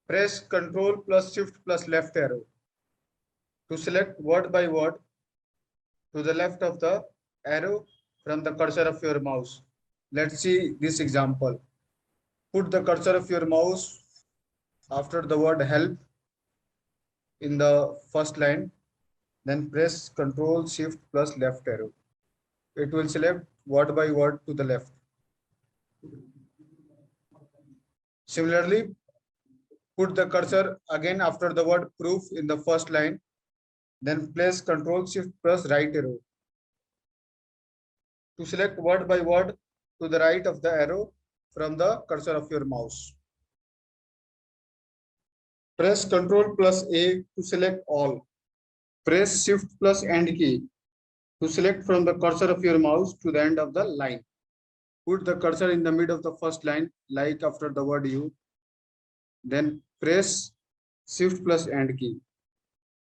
Press Ctrl plus Shift plus left arrow to select word by word to the left of the arrow from the cursor of your mouse. Let's see this example. Put the cursor of your mouse after the word help in the first line, then press Ctrl Shift plus left arrow. It will select word by word to the left. Similarly, put the cursor again after the word proof in the first line, then place Ctrl Shift plus right arrow to select word by word to the right of the arrow from the cursor of your mouse. Press Ctrl plus A to select all. Press Shift plus End key to select from the cursor of your mouse to the end of the line. Put the cursor in the middle of the first line, like after the word you. Then press Shift plus End key.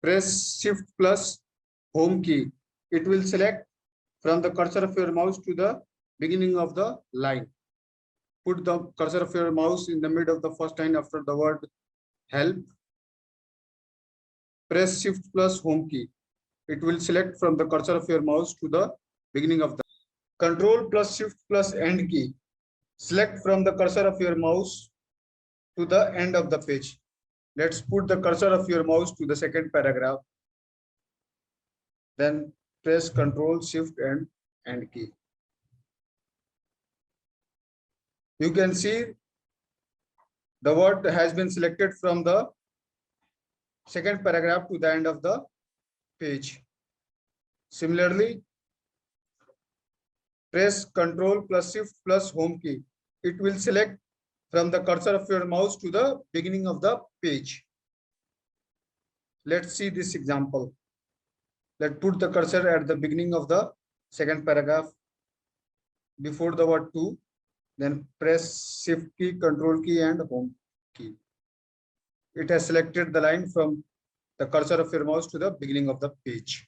Press Shift plus Home key. It will select from the cursor of your mouse to the beginning of the line. Put the cursor of your mouse in the middle of the first line after the word help. Press Shift plus Home key. It will select from the cursor of your mouse to the beginning of the Control plus Shift plus End key. Select from the cursor of your mouse to the end of the page. Let's put the cursor of your mouse to the second paragraph. Then press Control Shift and End key. You can see the word has been selected from the second paragraph to the end of the page. Similarly, press Ctrl plus Shift plus Home key. It will select from the cursor of your mouse to the beginning of the page. Let's see this example. Let's put the cursor at the beginning of the second paragraph before the word to, then press Shift key, Control key and Home key. It has selected the line from the cursor of your mouse to the beginning of the page.